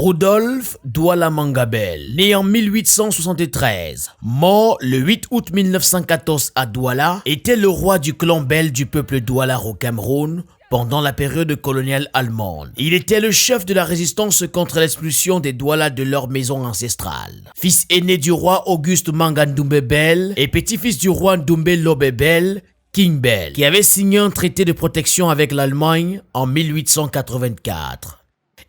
Rudolf Douala Mangabel, né en 1873, mort le 8 août 1914 à Douala, était le roi du clan Bel du peuple Douala au Cameroun pendant la période coloniale allemande. Il était le chef de la résistance contre l'expulsion des Douala de leur maison ancestrale. Fils aîné du roi Auguste Mangandoumbe Bel et petit-fils du roi Ndoumbe Lobe Bel, King Bel, qui avait signé un traité de protection avec l'Allemagne en 1884.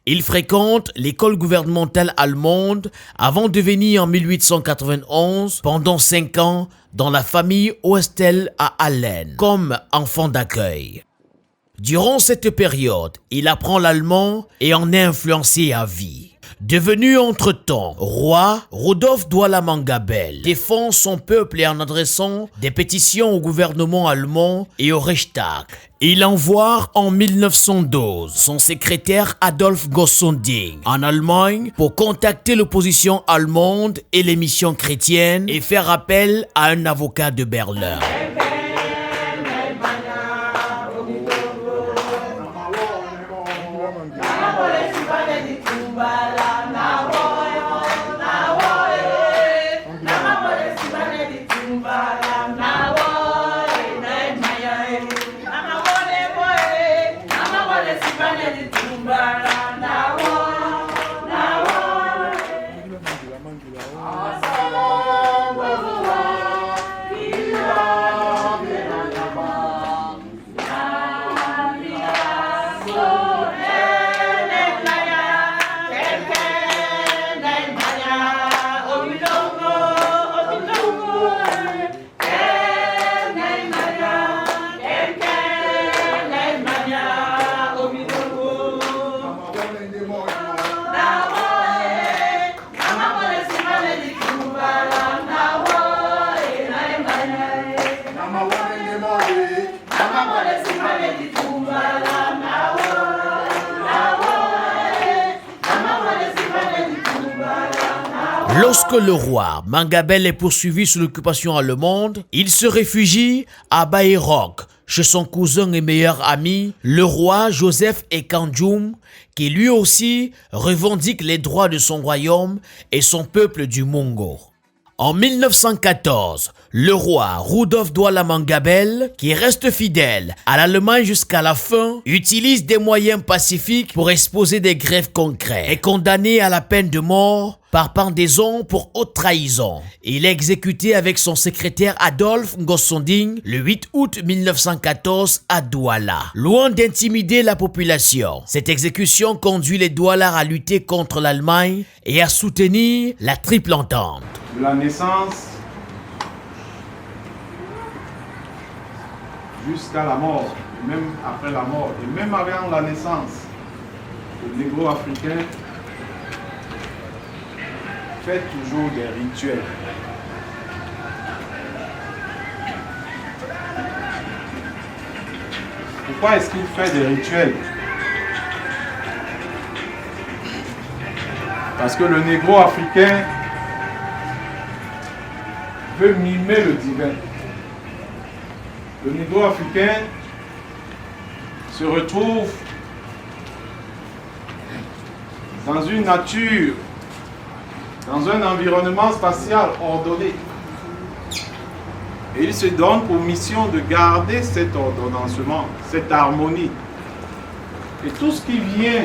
Il fréquente l'école gouvernementale allemande avant de venir en 1891 pendant 5 ans dans la famille Oestel à Allen comme enfant d'accueil. Durant cette période, il apprend l'allemand et en est influencé à vie. Devenu entre-temps roi, Rudolf Douala Mangabel défend son peuple en adressant des pétitions au gouvernement allemand et au Reichstag. Il envoie en 1912 son secrétaire Adolf Gossonding en Allemagne pour contacter l'opposition allemande et les missions chrétiennes et faire appel à un avocat de Berlin. Lorsque le roi Mangabel est poursuivi sous l'occupation allemande, il se réfugie à Bayrok chez son cousin et meilleur ami, le roi Joseph Ekandjoum, qui lui aussi revendique les droits de son royaume et son peuple du Mongo. En 1914, le roi Rudolf Douala Mangabel, qui reste fidèle à l'Allemagne jusqu'à la fin, utilise des moyens pacifiques pour exposer des grèves concrètes. Est condamné à la peine de mort par pendaison pour haute trahison. Il est exécuté avec son secrétaire Adolf Ngossonding le 8 août 1914 à Douala. Loin d'intimider la population, cette exécution conduit les Douala à lutter contre l'Allemagne et à soutenir la Triple Entente. De la naissance jusqu'à la mort, et même après la mort, et même avant la naissance, le négro-africain fait toujours des rituels. Pourquoi est-ce qu'il fait des rituels? Parce que le négro-africain veut mimer le divin. Le négro-africain se retrouve dans une nature, dans un environnement spatial ordonné. Et il se donne pour mission de garder cet ordonnancement, cette harmonie. Et tout ce qui vient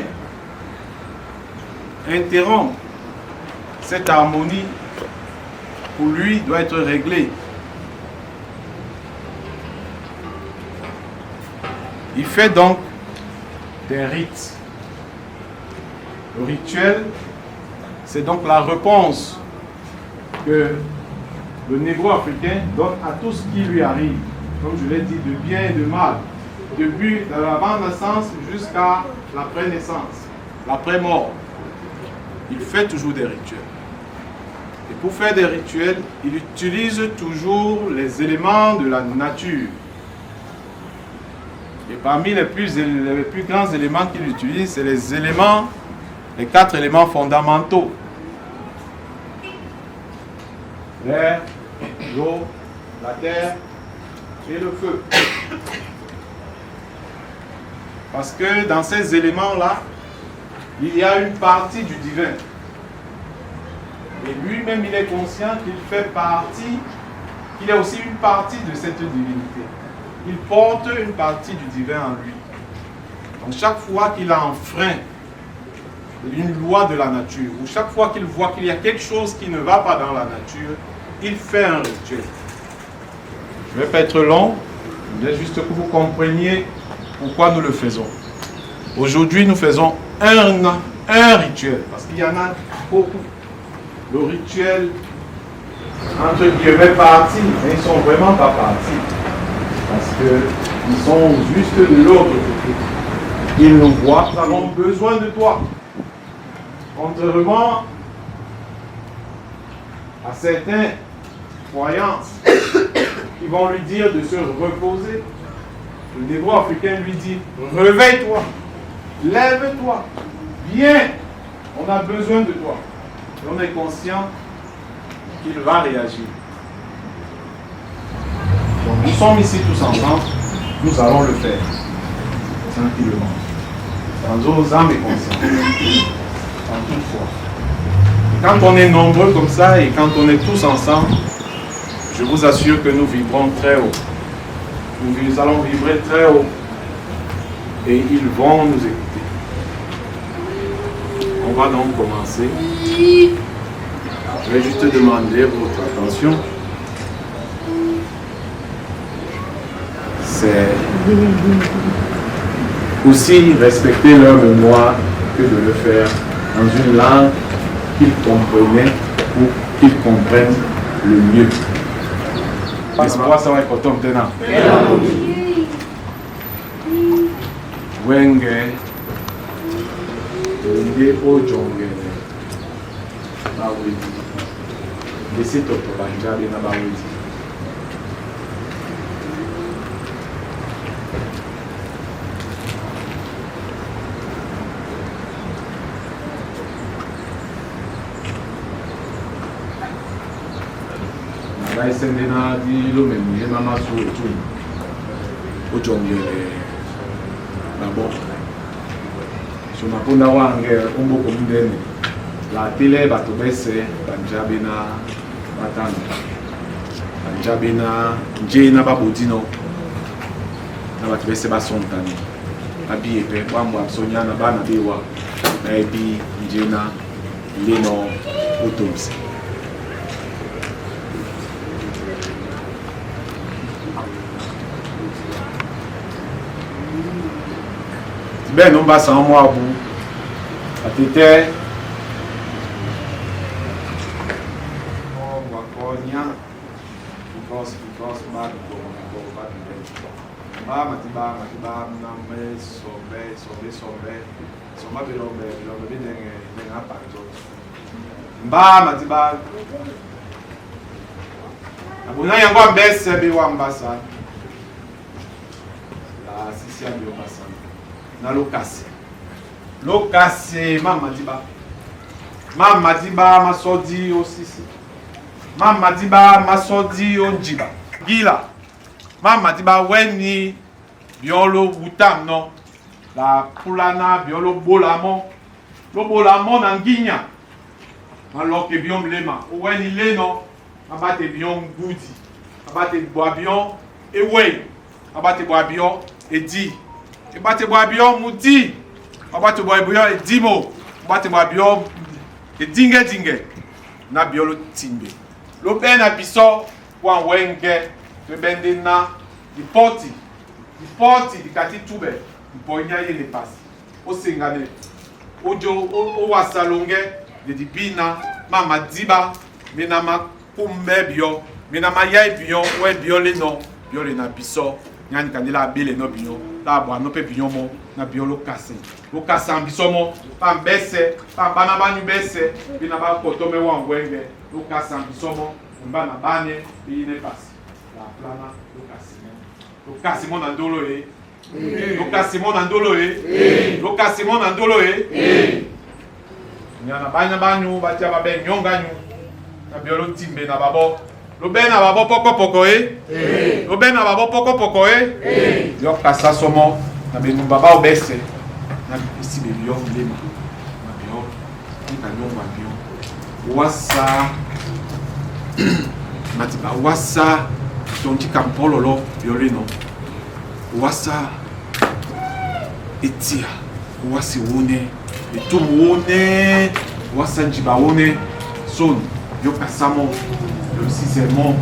interrompre cette harmonie, pour lui, doit être réglé. Il fait donc des rites. Le rituel, c'est donc la réponse que le négro-africain donne à tout ce qui lui arrive. Comme je l'ai dit, de bien et de mal. Depuis l'avant-naissance jusqu'à l'après-naissance, l'après-mort. Il fait toujours des rituels. Et pour faire des rituels, il utilise toujours les éléments de la nature. Et parmi les plus grands éléments qu'il utilise, c'est les 4 éléments fondamentaux. L'air, l'eau, la terre et le feu. Parce que dans ces éléments-là, il y a une partie du divin. Et lui-même, il est conscient qu'il fait partie, qu'il est aussi une partie de cette divinité. Il porte une partie du divin en lui. Donc chaque fois qu'il a enfreint une loi de la nature, ou chaque fois qu'il voit qu'il y a quelque chose qui ne va pas dans la nature, il fait un rituel. Je ne vais pas être long, je voulais juste que vous compreniez pourquoi nous le faisons. Aujourd'hui, nous faisons un rituel, parce qu'il y en a beaucoup. Le rituel, entre guillemets, partis, mais ils ne sont vraiment pas partis, parce qu'ils sont juste de l'autre côté. Ils nous voient, nous avons besoin de toi. Contrairement à certaines croyances qui vont lui dire de se reposer, le négro africain lui dit réveille-toi, lève-toi, viens, on a besoin de toi. Et on est conscient qu'il va réagir. Donc nous sommes ici tous ensemble, nous allons le faire tranquillement, dans nos âmes et consciences. En toute foi. Et quand on est nombreux comme ça et quand on est tous ensemble, je vous assure que nous vibrons très haut. Nous allons vibrer très haut et ils vont nous écouter. On va donc commencer. Je vais juste demander votre attention. C'est aussi respecter leur mémoire que de le faire dans une langue qu'ils comprenaient ou qu'ils comprennent le mieux. L'espoir, ça va être comme maintenant. Wenge, Wenge Ojonge, Bawedi. Laissez Toto Banjabi na Bawedi. Sendena di lo memu ye mama so etu o jongele na bo so na pona wange umbo ko mndene la tele bato bese banjabe na batano banjabe na nje na babodino na bato bese basontani abi epe bambo absonya na bana bewa na ebi nje na leno autobus. Ben non bas sans moi vous à tête oh wakonya because ma matiba na me so ma belo be den apa jo mba matiba abuna yango ambese be wa mbasa la sisia bi mbasa na lokasi mama diba masodi osisi mama diba masodi onjiba gila mama diba weni biolo wutam no la pulana biolo bolamo na nginya maloke biom lema weni leno abate biom gudi abate boabion ewe abate boabion edi Abate boabion mudi, abate boabion edimo, abate boabion edinge, na biolo timbe. Lo ben na biso wan wenge, le bende na di porti di kati tube, di ponya ye le pasi. O singane, ojo o wasalonge de di bina, mama diba, mena ma kumbe bio, mena ma yai bio, we bio le no, bio le na biso. Nyani kanila abele no biyo la bo no pe biyo mo na biyo lo kase ambiso mo pa mbese pa bana banyu bese bina ba koto me wan wenge lo kase ambiso mo mba na bane bi ne passe la plana lo kase mo na ndolo lo kase mo na ndolo lo kase mo na ndolo nyana banya banyu ba tia ba ben nyonga nyu na biyo lo timbe na babo lo ben na babo poko lo ben na babo poko yo kasa somo na be baba obese na isi be yo lema Wassa Matiba Wassa Tonti Kampololo Yorino Wassa Etia Wasi Wone Etumone Wassa Njibaone Son Yokasamo Yosisemo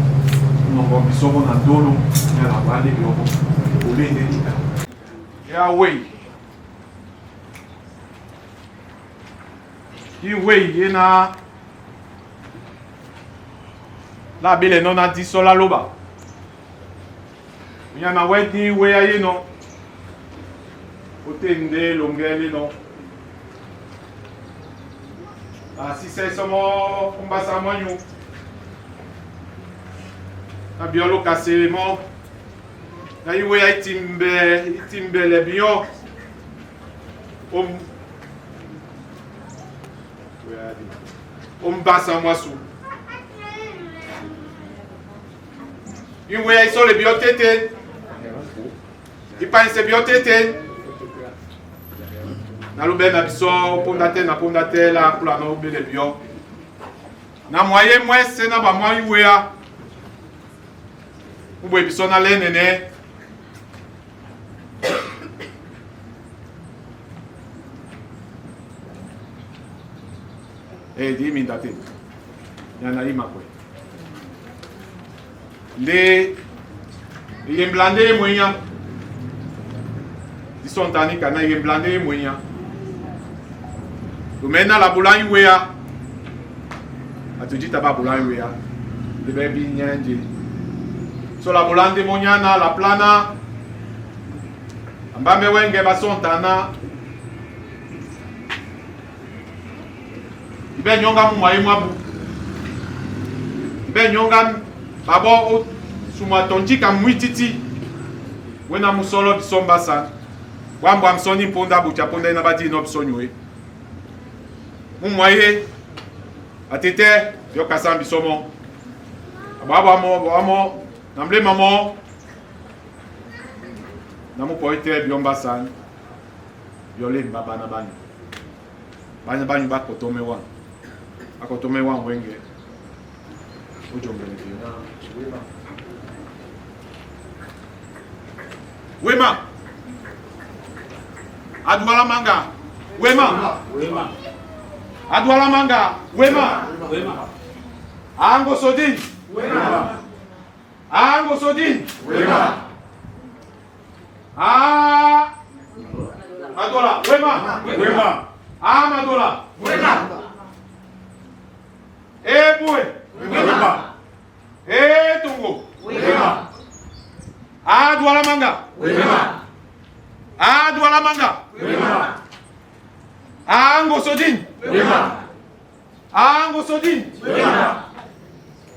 Nombo Bisomo Nandolo Yala Vale Yobo Ole Nedika Yahweh Yahweh Yena La bile non a dit sola loba. Il y en a ouais dit ouais aïe non. Otende longele non. Ah si c'est somo kumbasa monyu. La biolo cassé mo. Na iwe aïe timbe le bio. Basa moisu. Il voyait sur les biotétés. Il pense biotétés. Na lube na biso pondate la kula na ube le bio. Na moyen moins c'est na ba moi iwea. Ube biso na lenene. Di mindate. Yana ima kwe. Les blandés moyens. Ils sont tannés quand ils blandés moyens. Maintenant la boulagne wea. A tu dis t'as boulagne wea. Le bébé nyanji. Sur la boulagne de monyana la plana. Ambambe wenge bason tana. Ibe nyonga mu mwaye mwabu. Ibe nyonga Babo suma tonjika mwititi wena musolo bisomba san wambwa msoni mponda bucha ponda ina bati no bisonywe mumwaye atete yo kasam bisomo ababa mo namle mamo namu poite biomba san yole baba na bani bakotomewa akotomewa wenge Wema Adwala manga Wema Adwala manga Wema Ango Sodin Wema Ango Sodin Wema Madola Wema Madola Wema Eboué Wema Tongo Wema Douala manga Wema Douala manga Wema Ango Sodin Wema Ango Sodin Wema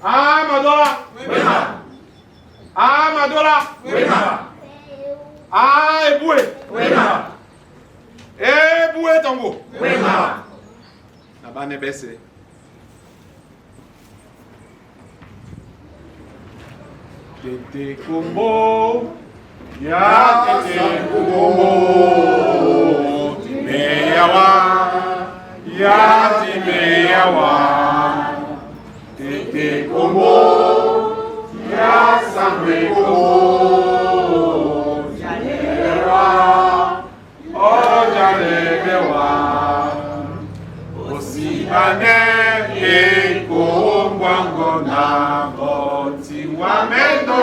Madola Wema Madola Wema Eboué Wema Eboué Tongo Wema Nabane bese Tete Kombo, ya Tete Kombo, Timeyawa, ya Timeyawa, Tete Kombo, ya Sameko, Janewa, oh Janewa, Osibane, Kombo na boti wameno.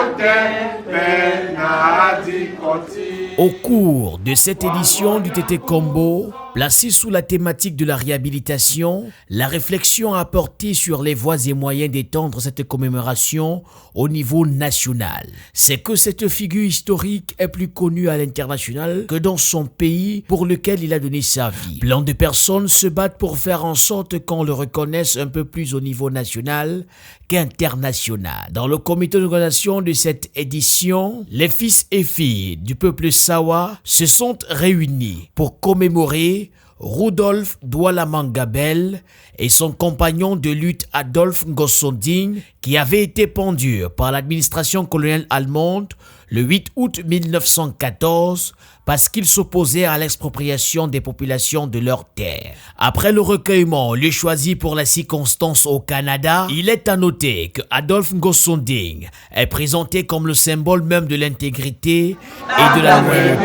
Au cours de cette édition du Tété Combo, placée sous la thématique de la réhabilitation, la réflexion a porté sur les voies et moyens d'étendre cette commémoration au niveau national. C'est que cette figure historique est plus connue à l'international que dans son pays pour lequel il a donné sa vie. Plein de personnes se battent pour faire en sorte qu'on le reconnaisse un peu plus au niveau national qu'international. Dans le comité d'organisation de cette édition, les fils et filles du peuple Sawa se sont réunis pour commémorer Rudolf Douala Mangabel et son compagnon de lutte Adolphe Ngosonding qui avait été pendu par l'administration coloniale allemande le 8 août 1914 parce qu'il s'opposait à l'expropriation des populations de leurs terres. Après le recueillement, lui choisi pour la circonstance au Canada, il est à noter que Adolphe Ngosonding est présenté comme le symbole même de l'intégrité et de la loyauté.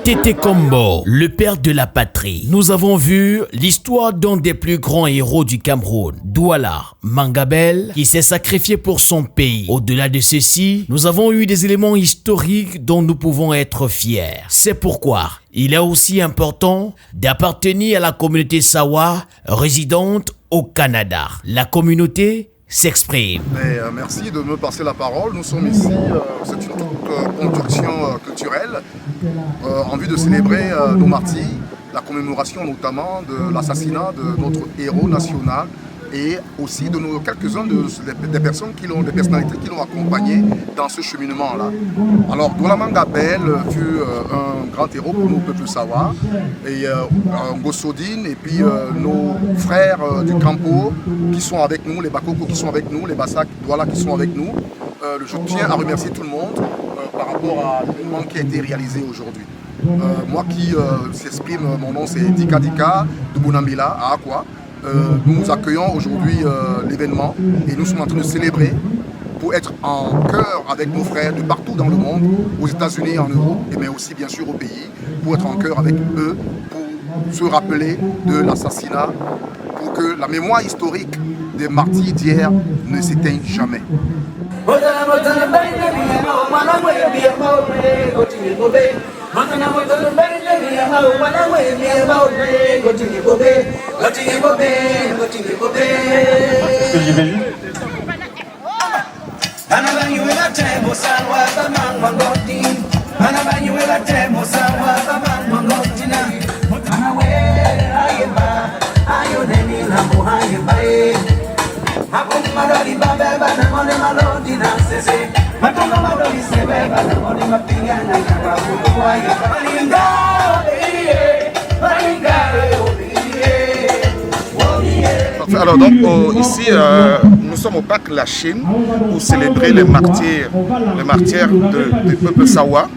Tété Kombo, le père de la patrie. Nous avons vu l'histoire d'un des plus grands héros du Cameroun, Douala Mangabel, qui s'est sacrifié pour son pays. Au-delà de ceci, nous avons eu des éléments historiques dont nous pouvons être fiers. C'est pourquoi il est aussi important d'appartenir à la communauté Sawa résidente au Canada. La communauté s'exprime. Merci de me passer la parole. Nous sommes ici, c'est une conjonction culturelle en vue de célébrer nos martyrs, la commémoration notamment de l'assassinat de notre héros national et aussi de quelques-uns des personnes des personnalités qui l'ont accompagné dans ce cheminement-là. Alors, Douala Mangabel fut un grand héros pour nos peuples Sawa, et Ngosonding, et puis nos frères du Campo qui sont avec nous, les Bakoko qui sont avec nous, les Bassak Douala qui sont avec nous. Je tiens à remercier tout le monde par rapport à l'événement qui a été réalisé aujourd'hui. Moi qui s'exprime, mon nom c'est Dika Dika de Bonambila à Akwa. Nous accueillons aujourd'hui l'événement et nous sommes en train de célébrer pour être en cœur avec nos frères de partout dans le monde, aux États-Unis et en Europe, mais aussi bien sûr au pays, pour être en cœur avec eux, pour se rappeler de l'assassinat, pour que la mémoire historique des martyrs d'hier ne s'éteigne jamais. Alors donc ici nous sommes au parc La Chine pour célébrer les martyrs du peuple Sawa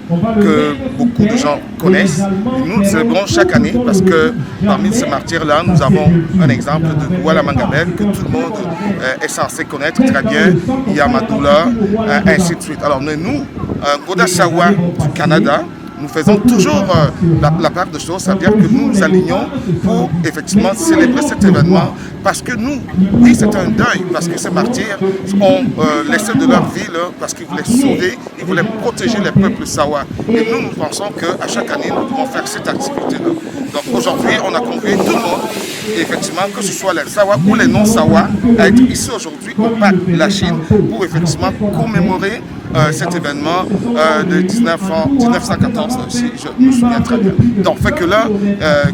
que beaucoup de gens connaissent. Nous le célébrons chaque année parce que parmi ces martyrs-là, nous avons un exemple de Douala Mangabel que tout le monde est censé connaître très bien, Yamadoula, ainsi de suite. Alors nous, Goda Sawa du Canada, nous faisons toujours la part de choses, c'est-à-dire que nous nous alignons pour effectivement célébrer cet événement parce que nous, oui c'est un deuil, parce que ces martyrs ont laissé de leur vie parce qu'ils voulaient sauver, ils voulaient protéger les peuples Sawa. Et nous pensons qu'à chaque année, nous devons faire cette activité-là. Donc aujourd'hui, on a convié tout le monde, et effectivement, que ce soit les Sawa ou les non-Sawa, à être ici aujourd'hui au parc La Chine pour effectivement commémorer cet événement de 1914, si je me souviens très bien. Donc, fait que là,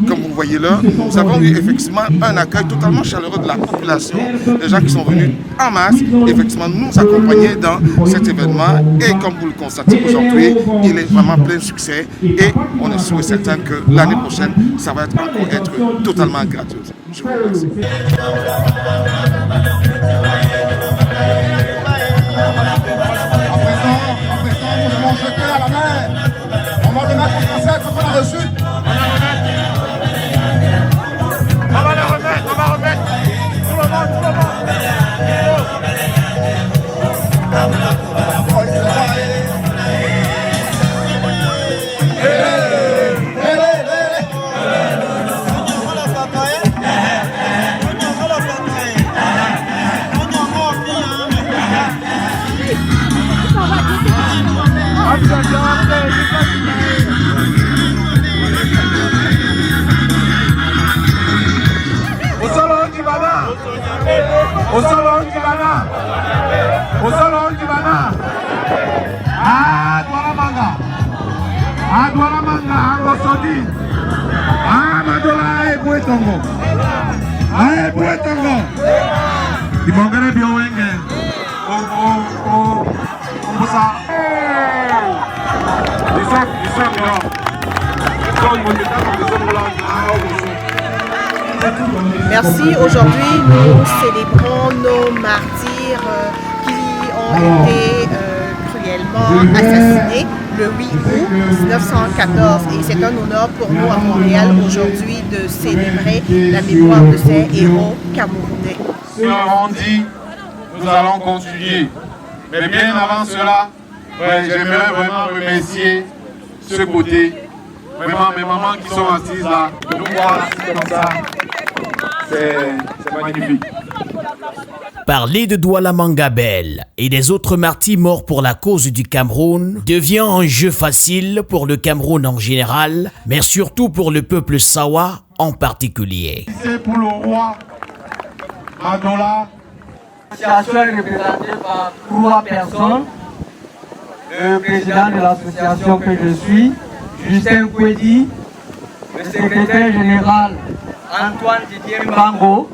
comme vous voyez là, nous avons eu effectivement un accueil totalement chaleureux de la population, des gens qui sont venus en masse, effectivement, nous accompagner dans cet événement. Et comme vous le constatez aujourd'hui, il est vraiment plein de succès et on est sûr et certain que l'année prochaine, ça va encore être totalement gratuit. Je vous remercie. Osolo Ndibana Ngosodi. Ah, Madola, Ebouetongo. Ah, Ebouetongo. Di mongere biowenge. Kombusa. Merci. Aujourd'hui, nous célébrons nos martyrs qui ont été cruellement assassinés le 8 août 1914. Et c'est un honneur pour nous à Montréal aujourd'hui de célébrer la mémoire de ces héros camerounais. Nous l'avons dit, nous allons continuer. Mais bien avant cela, j'aimerais vraiment remercier ce côté. Vraiment, mes mamans qui sont assises là, nous voir assis comme ça, c'est magnifique. Parler de Douala Mangabel et des autres martyrs morts pour la cause du Cameroun devient un jeu facile pour le Cameroun en général, mais surtout pour le peuple Sawa en particulier. C'est pour le roi Madola. L'association est représentée par 3 personnes. Le président de l'association que je suis, Justin Kwedi, le secrétaire général Antoine Didier Mbango,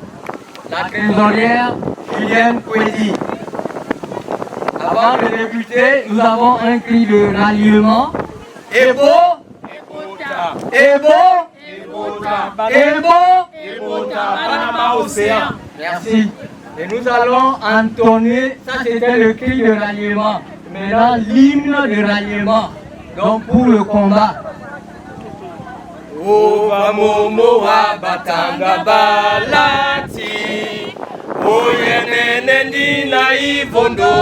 la trésorière Julienne Kwedi. Avant de débuter, nous avons un cri de ralliement. Ebo, Ebo, Ebo, Panama Océan. Merci. Et nous allons entonner, ça c'était le cri de ralliement. Maintenant, l'hymne de ralliement. Donc pour le combat. Ova momo wa batanga balati Oyene ndina ivondo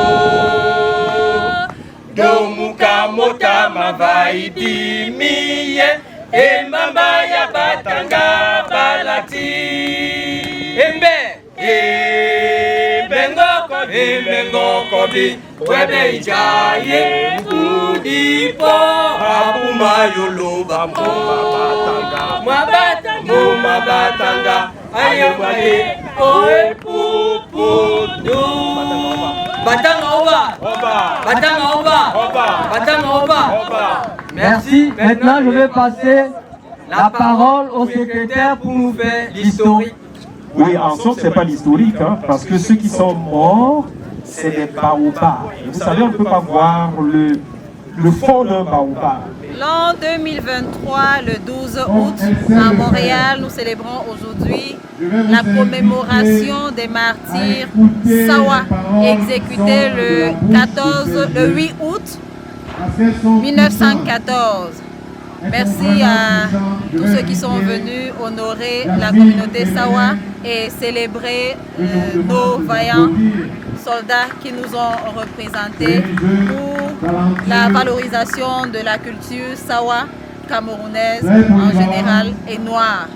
Domuka mota mavaidi miye Emama ya batanga balati Embe Bengo kobi Webe ijaye Udipo Abuma yoloba Mwa batanga Ayemale Oe pupudu Batanga oba Merci. Maintenant je vais passer la parole au secrétaire pour nous faire l'historique. Oui, en somme, ce n'est pas l'historique, hein, parce que ceux qui sont morts, c'est des baobabs. Et vous savez, on ne peut pas voir le fond d'un baobab. L'an 2023, le 12 août, à Montréal, nous célébrons aujourd'hui la commémoration des martyrs Sawa, exécutés le 8 août 1914. Merci à tous ceux qui sont venus honorer la communauté Sawa et célébrer nos vaillants soldats qui nous ont représentés pour la valorisation de la culture Sawa camerounaise en général et noire.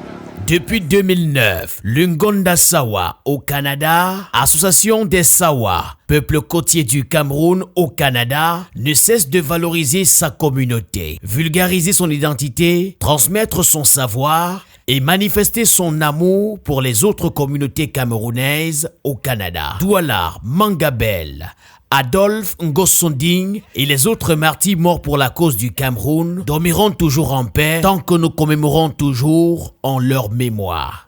Depuis 2009, l'Ungonda Sawa au Canada, association des Sawa, peuple côtier du Cameroun au Canada, ne cesse de valoriser sa communauté, vulgariser son identité, transmettre son savoir et manifester son amour pour les autres communautés camerounaises au Canada. Douala Mangabel, Adolphe Ngosonding et les autres martyrs morts pour la cause du Cameroun dormiront toujours en paix tant que nous commémorons toujours en leur mémoire.